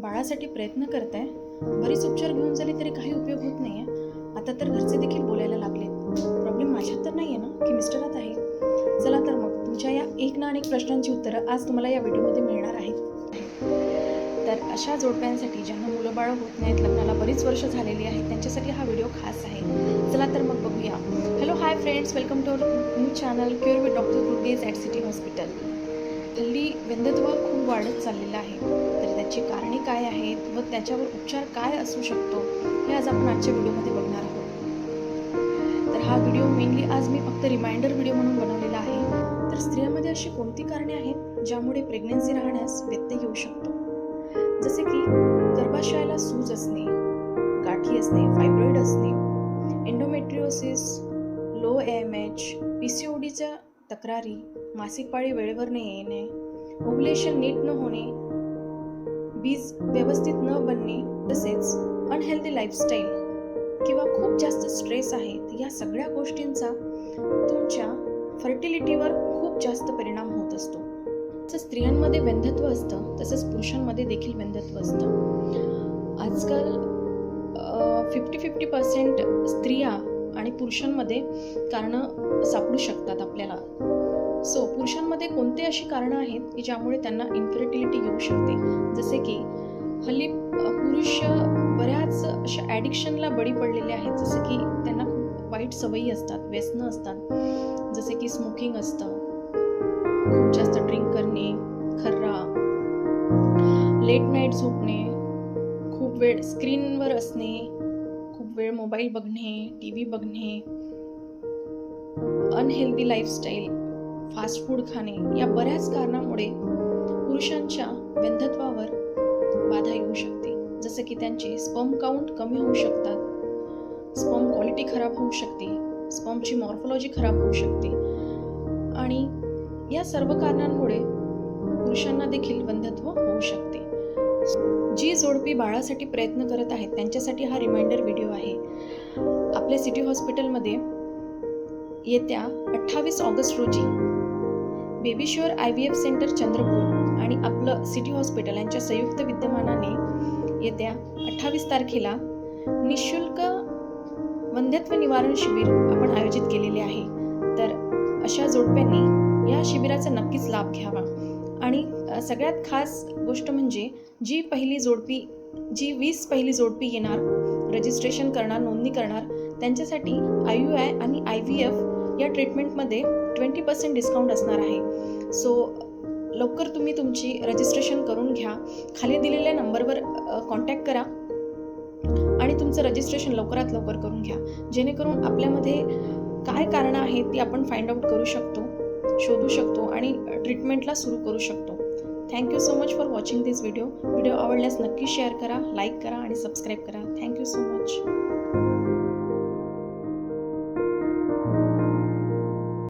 बाळासाठी प्रयत्न करताय, बरीच उपचार घेऊन झाले तरी काही उपयोग होत नाही आहे. आता तर घरचे देखील बोलायला लागलेत. प्रॉब्लेम माझ्यात तर नाही आहे ना, की मिस्टरात आहे. चला तर मग तुमच्या या एक ना अनेक प्रश्नांची उत्तरं आज तुम्हाला या व्हिडिओमध्ये मिळणार आहेत. तर अशा जोडप्यांसाठी ज्यांना मुलं बाळं होत नाहीत, लग्नाला बरीच वर्ष झालेली आहेत, त्यांच्यासाठी हा व्हिडिओ खास आहे. चला तर मग बघूया. Hello hi friends, welcome to new channel cure with doctor गुडडेज ॲट सिटी हॉस्पिटल. हल्ली वंध्यत्व खूप वाढत चाललेलं आहे, तर त्याची कारणे काय आहेत व त्याच्यावर उपचार काय असू शकतो हे आज आपण आजच्या व्हिडिओमध्ये बघणार आहोत. तर हा व्हिडिओ मेनली आज मी फक्त रिमाइंडर व्हिडिओ म्हणून बनवलेला आहे. तर स्त्रियांमध्ये अशी कोणती कारणे आहेत ज्यामुळे प्रेग्नन्सी राहण्यास व्यत्यय येऊ शकतो, जसे की गर्भाशयाला सूज असणे, गाठी असणे, फायब्रॉइड असणे, एंडोमेट्रिओसिस, लो AMH, PCODच्या तक्रारी, मासिक पाळी वेळेवर न येणे, ओव्युलेशन नीट न होणे, बीज व्यवस्थित न बनणे, तसेच अनहेल्दी लाईफस्टाईल किंवा खूप जास्त स्ट्रेस आहे, या सगळ्या गोष्टींचा तुमच्या फर्टिलिटीवर खूप जास्त परिणाम होत असतो. जसं स्त्रियांमध्ये वंध्यत्व असतं तसंच पुरुषांमध्ये देखील वंध्यत्व असतं. आजकाल 50-50% स्त्रिया आणि पुरुषांमध्ये कारणं सापडू शकतात आपल्याला. सो पुरुषांमध्ये कोणते अशी कारणं आहेत की ज्यामुळे त्यांना इन्फर्टिलिटी येऊ शकते, जसे की हल्ली पुरुष बऱ्याच अशा ॲडिक्शनला बळी पडलेले आहेत, जसे की त्यांना खूप वाईट सवयी असतात, व्यसनं असतात, जसे की स्मोकिंग असतं, खूप जास्त ड्रिंक करणे, खर्रा, लेट नाईट झोपणे, खूप वेळ स्क्रीनवर असणे, खूप वेळ मोबाईल बघणे, TV बघणे, अनहेल्दी लाईफस्टाईल, फास्ट फूड खाणे, या बऱ्याच कारणामुळे पुरुषांच्या वंध्यत्वावर बाधा येऊ शकते. जसे की त्यांचे स्पर्म काउंट कमी होऊ शकतात, स्पर्म क्वालिटी खराब होऊ शकते, स्पर्मची मॉर्फोलॉजी खराब होऊ शकते आणि या सर्व कारणांमुळे पुरुषांना देखील वंध्यत्व होऊ शकते. जी जोडपी बाळासाठी प्रयत्न करत आहेत त्यांच्यासाठी हा रिमाइंडर व्हिडिओ आहे. आपल्या सिटी हॉस्पिटलमध्ये येत्या 28 ऑगस्ट रोजी baby sure IVF centre Chandrapur आणि आपलं सिटी हॉस्पिटल यांच्या संयुक्त विद्यमानाने येत्या 28 तारखेला निःशुल्क वंध्यत्व निवारण शिबिर आपण आयोजित केलेले आहे. तर अशा जोडप्यांनी या शिबिराचा नक्कीच लाभ घ्यावा. आणि सगळ्यात खास गोष्ट म्हणजे जी 20 पहिली जोडपी येणार, रजिस्ट्रेशन करणार, नोंदणी करणार, त्यांच्यासाठी IUI आणि IVF या ट्रीटमेंटमध्ये 20% डिस्काउंट असणार आहे. सो लवकर तुम्ही तुमची रजिस्ट्रेशन करून घ्या. खाली दिलेल्या नंबरवर कॉन्टॅक्ट करा आणि तुमचं रजिस्ट्रेशन लवकरात लवकर करून घ्या, जेणेकरून आपल्यामध्ये काय कारणं आहेत ती आपण फाइंड आउट करू शकतो, शोधू शकतो आणि ट्रीटमेंटला सुरू करू शकतो. Thank you so much for watching this video. Video आवडल्यास नक्की शेअर करा, लाईक करा आणि सबस्क्राईब करा. Thank you so much.